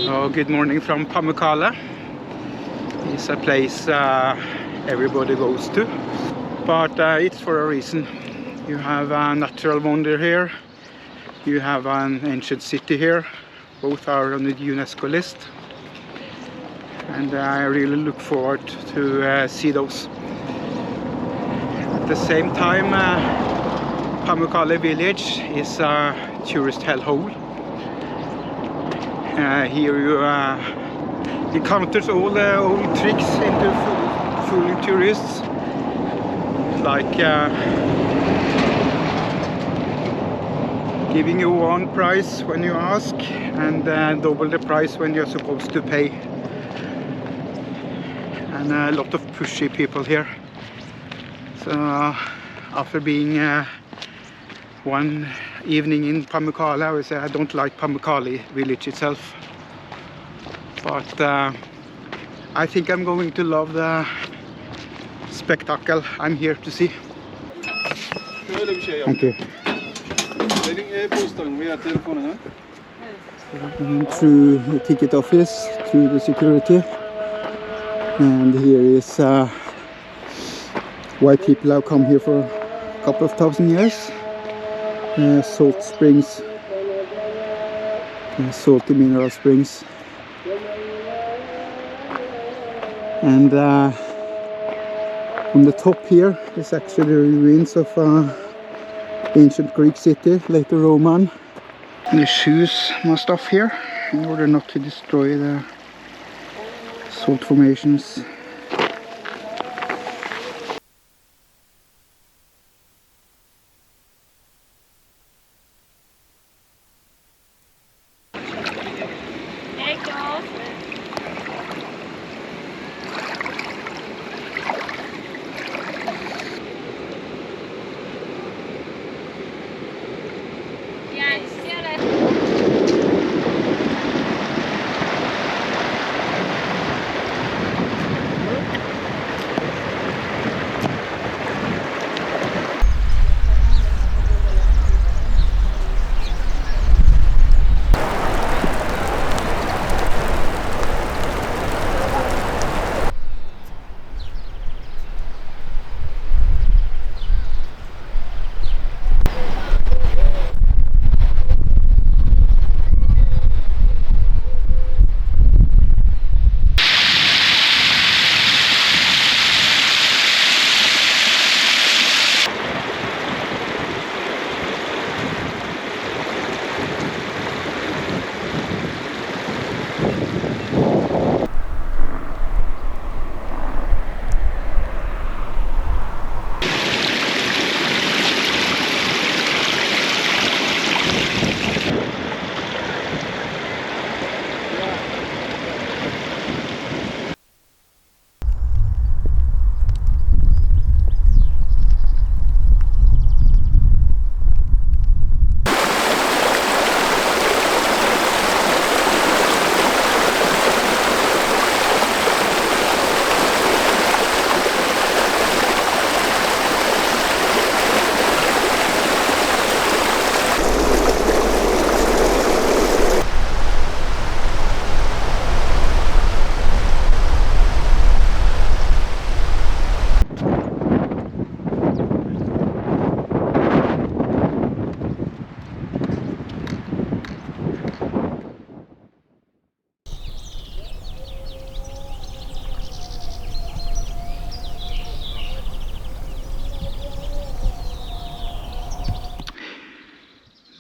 So good morning from Pamukkale. It's a place everybody goes to, but it's for a reason. You have a natural wonder here, you have an ancient city here, both are on the UNESCO list, and I really look forward to see those. At the same time, Pamukkale village is a tourist hellhole. Here you encounters all the old tricks into fooling tourists, like giving you one price when you ask and double the price when you're supposed to pay, and a lot of pushy people here. So after being one evening in Pamukkale, I would say I don't like Pamukkale village itself, but I think I'm going to love the spectacle I'm here to see. Thank you. Through the ticket office, through the security, and here is why people have come here for a couple of thousand years. Salt springs, salty mineral springs, and on the top here is actually the ruins of ancient Greek city, later Roman. The shoes must off here in order not to destroy the salt formations.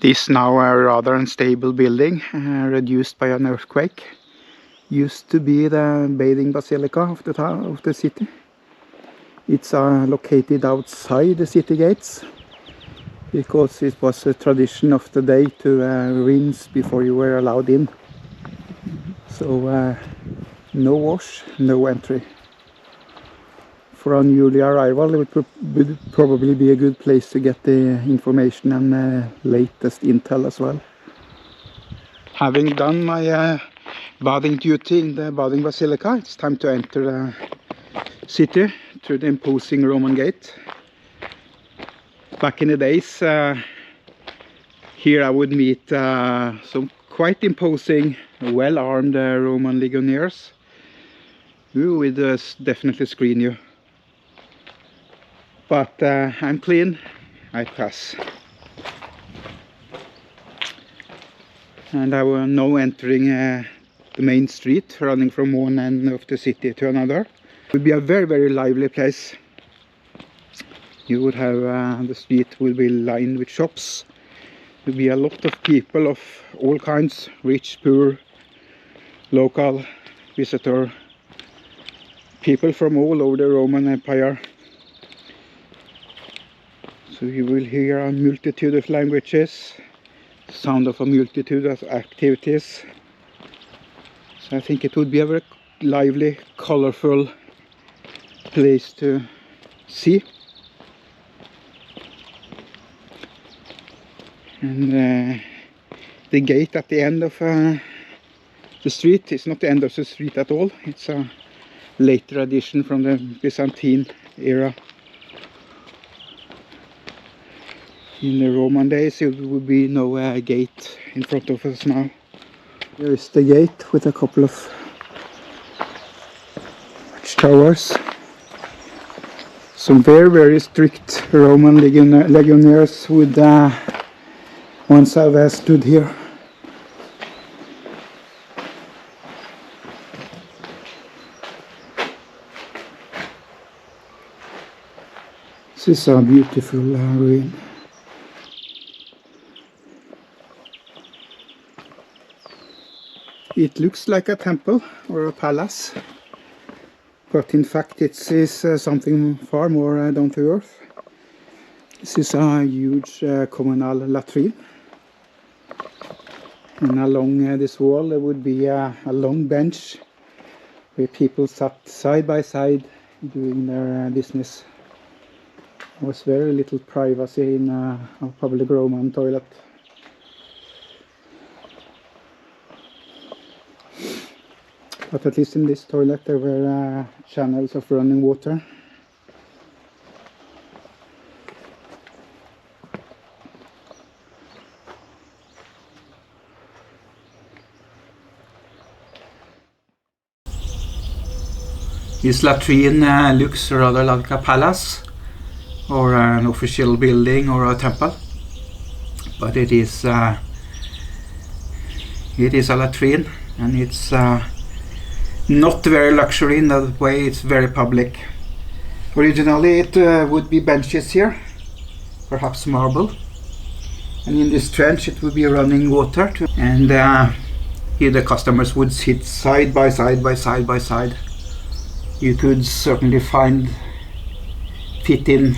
This now a rather unstable building, reduced by an earthquake, used to be the bathing basilica of the town, of the city. It's located outside the city gates, because it was a tradition of the day to rinse before you were allowed in. So no wash, no entry. For a newly arrival, it would probably be a good place to get the information and latest intel as well. Having done my bathing duty in the bathing basilica, it's time to enter the city through the imposing Roman gate. Back in the days, here I would meet some quite imposing well-armed Roman legionnaires who would definitely screen you. But I'm clean, I pass. And I will now entering the main street, running from one end of the city to another. It would be a very, very lively place. You would have the street will be lined with shops. There will be a lot of people of all kinds, rich, poor, local, visitor, people from all over the Roman Empire. So you will hear a multitude of languages, sound of a multitude of activities. So I think it would be a very lively, colorful place to see. And the gate at the end of the street is not the end of the street at all. It's a later addition from the Byzantine era. In the Roman days there would be no gate in front of us now. Here is the gate with a couple of watchtowers. Some very, very strict Roman legionnaires would once have stood here. This is a beautiful ruin. It looks like a temple or a palace, but in fact it is something far more down to earth. This is a huge communal latrine, and along this wall there would be a long bench where people sat side by side doing their business. There was very little privacy in a public Roman toilet. But at least in this toilet there were channels of running water. This latrine looks rather like a palace or an official building or a temple, but it is a latrine, and it's not very luxury in that way. It's very public. Originally it would be benches here, perhaps marble, and in this trench it would be running water and here the customers would sit side by side by side by side. You could certainly fit in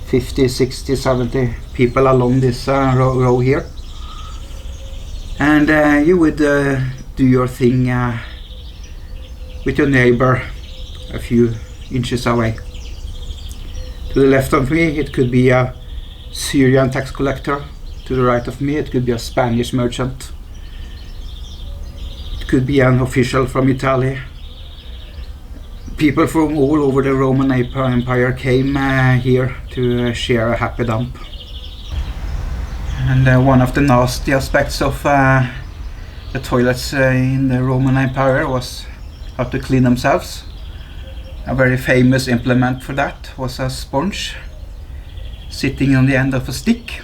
50, 60, 70 people along this row here, and you would do your thing with your neighbor a few inches away. To the left of me it could be a Syrian tax collector. To the right of me it could be a Spanish merchant. It could be an official from Italy. People from all over the Roman Empire came here to share a happy dump. And one of the nasty aspects of the toilets in the Roman Empire was how to clean themselves. A very famous implement for that was a sponge sitting on the end of a stick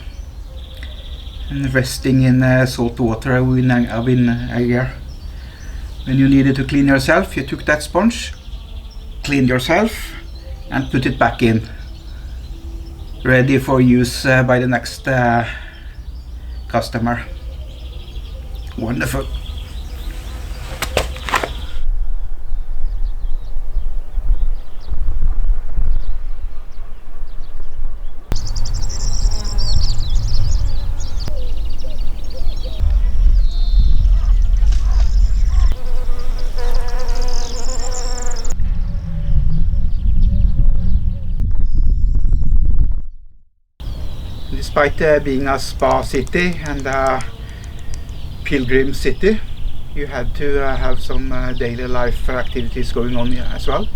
and resting in salt water a year. When you needed to clean yourself, you took that sponge, cleaned yourself and put it back in, ready for use by the next customer. Wonderful. Despite being a spa city and a pilgrim city, you had to have some daily life activities going on as well.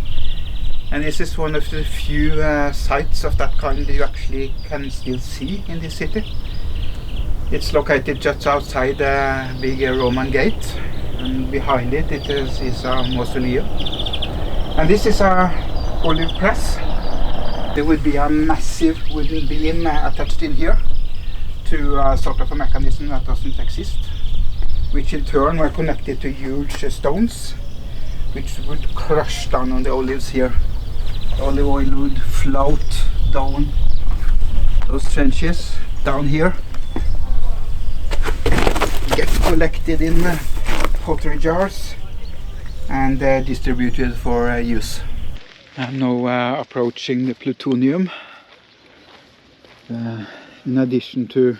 And this is one of the few sites of that kind you actually can still see in this city. It's located just outside the big Roman gate, and behind it is a mausoleum. And this is a olive press. There would be a massive wooden beam attached in here to a sort of a mechanism that doesn't exist, which in turn were connected to huge stones, which would crush down on the olives here. The olive oil would float down those trenches, down here, get collected in pottery jars and distributed for use. I'm now approaching the Plutonium. In addition to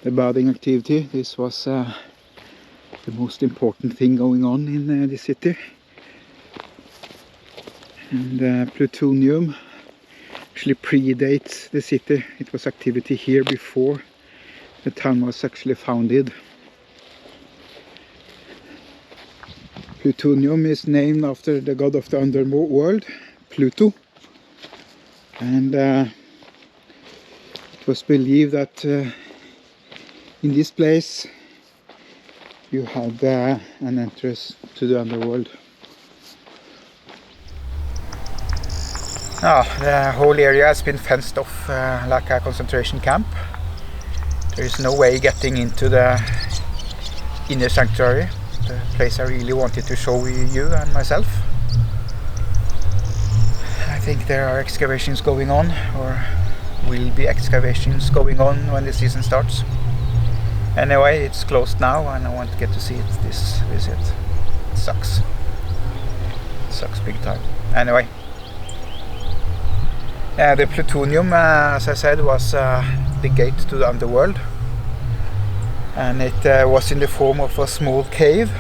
the bathing activity, this was the most important thing going on in the city. And Plutonium actually predates the city. It was activity here before the town was actually founded. Plutonium is named after the god of the underworld, Pluto. And it was believed that in this place you had an entrance to the underworld. The whole area has been fenced off like a concentration camp. There is no way getting into the inner sanctuary, the place I really wanted to show you and myself. I think there are excavations going on, or will be excavations going on when the season starts. Anyway, it's closed now and I want to get to see this visit. It sucks. It sucks big time. Anyway. The Plutonium, as I said, was the gate to the underworld, and it was in the form of a small cave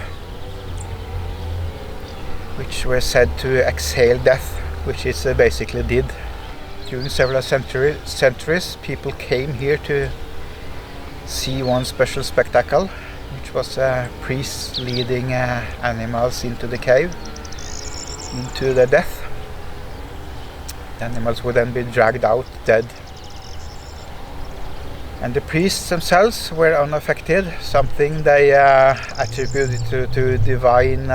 which were said to exhale death, which it basically did. During several centuries people came here to see one special spectacle, which was priests leading animals into the cave, into the death. The animals would then be dragged out dead. And the priests themselves were unaffected, something they attributed to divine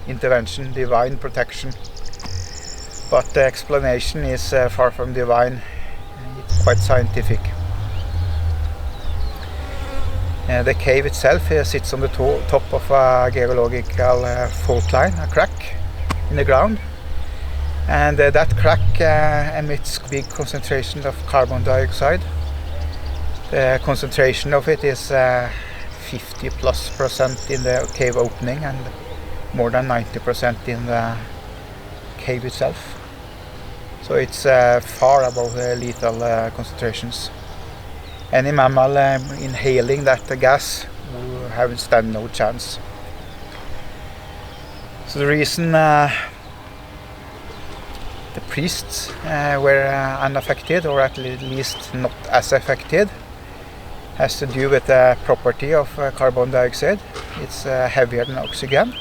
intervention, divine protection. But the explanation is far from divine, it's quite scientific. The cave itself sits on the top of a geological fault line, a crack in the ground. And that crack emits big concentration of carbon dioxide. The concentration of it is 50+% in the cave opening and more than 90% in the cave itself. So it's far above lethal concentrations. Any mammal inhaling that gas will stand no chance. So the reason the priests were unaffected, or at least not as affected, has to do with the property of carbon dioxide. It's heavier than oxygen,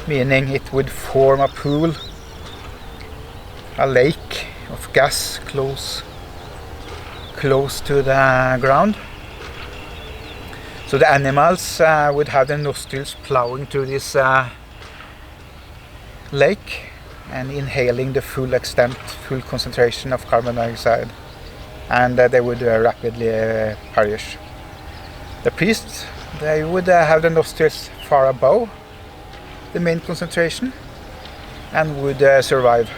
meaning it would form a pool, a lake of gas close to the ground. So the animals would have their nostrils plowing through this lake and inhaling the full concentration of carbon dioxide, and they would rapidly perish. The priests, they would have the nostrils far above the main concentration and would survive.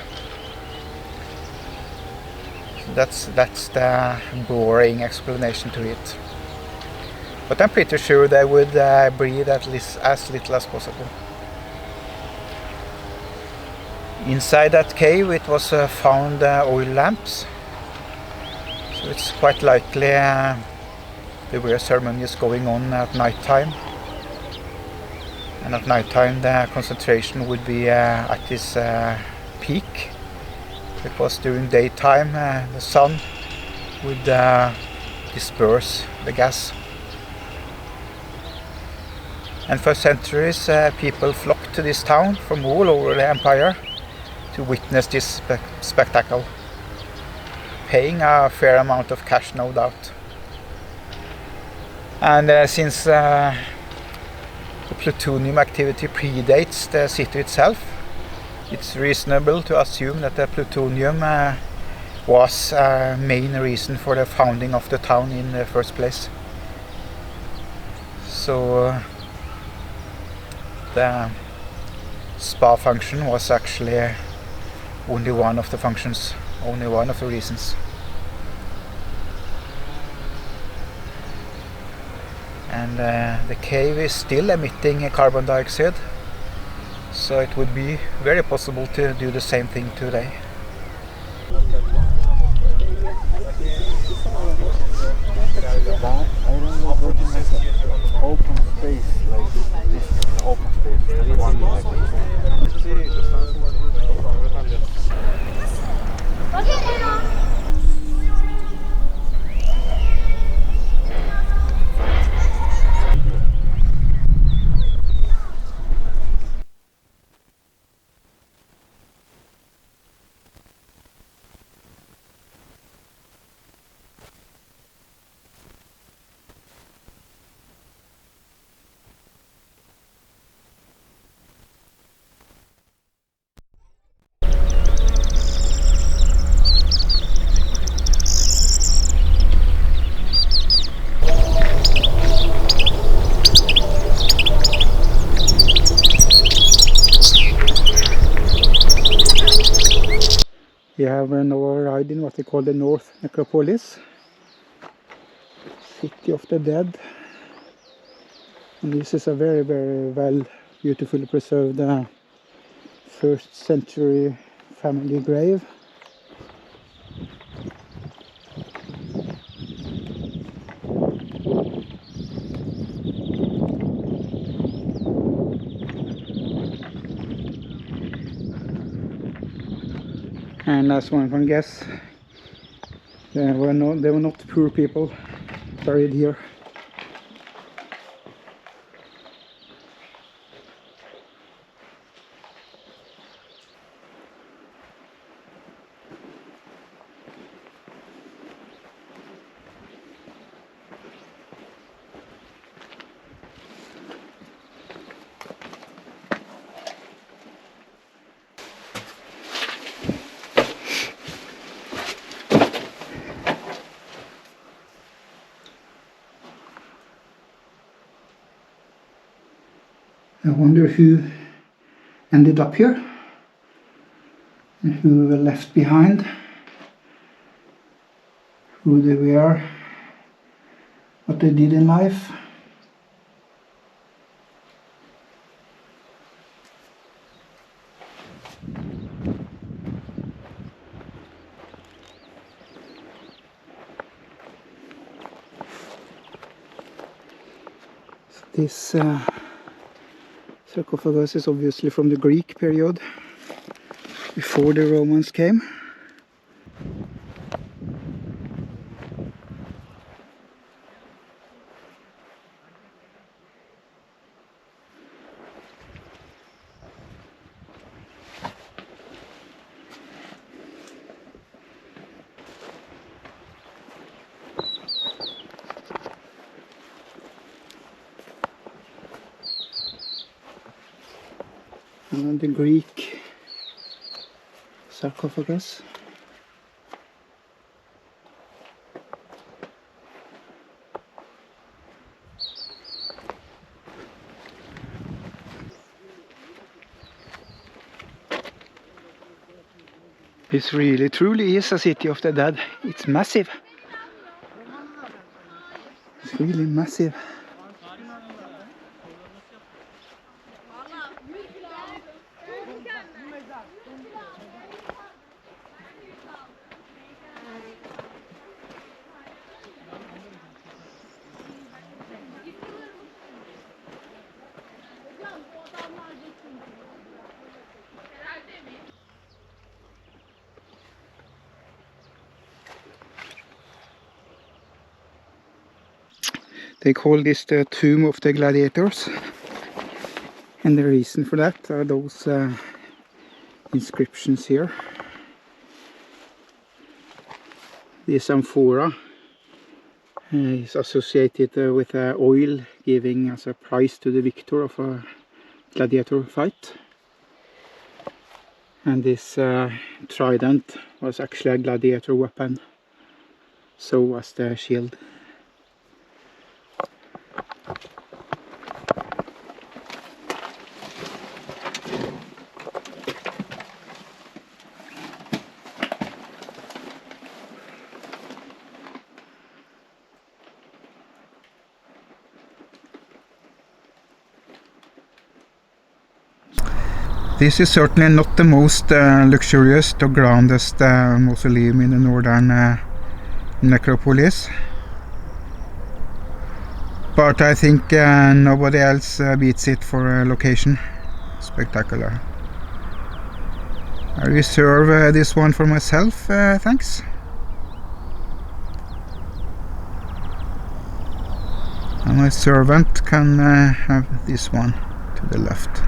That's the boring explanation to it. But I'm pretty sure they would breathe at least as little as possible. Inside that cave it was found oil lamps, so it's quite likely there were ceremonies going on at night time, and at night time the concentration would be at its peak, because during daytime the sun would disperse the gas. And for centuries people flocked to this town from all over the empire to witness this spectacle, paying a fair amount of cash, no doubt. And since the plutonium activity predates the city itself, it's reasonable to assume that the plutonium was a main reason for the founding of the town in the first place. So the spa function was actually only one of the functions, only one of the reasons. And the cave is still emitting carbon dioxide, so it would be very possible to do the same thing today. Open space like this, open space, one like We have now arrived in what they call the North Necropolis, City of the Dead. And this is a very, very well, beautifully preserved 1st century family grave. And as one can guess, they were not poor people buried here. I wonder who ended up here and who were left behind, who they were, what they did in life. This sarcophagus is obviously from the Greek period, before the Romans came. And the Greek sarcophagus. This really truly is a city of the dead. It's massive. It's really massive. They call this the tomb of the gladiators, and the reason for that are those inscriptions here. This amphora Is associated with oil, giving as a prize to the victor of a gladiator fight. And this trident was actually a gladiator weapon. So was the shield. This is certainly not the most luxurious or grandest mausoleum in the northern Necropolis. But I think nobody else beats it for location. Spectacular. I reserve this one for myself, thanks. And my servant can have this one to the left.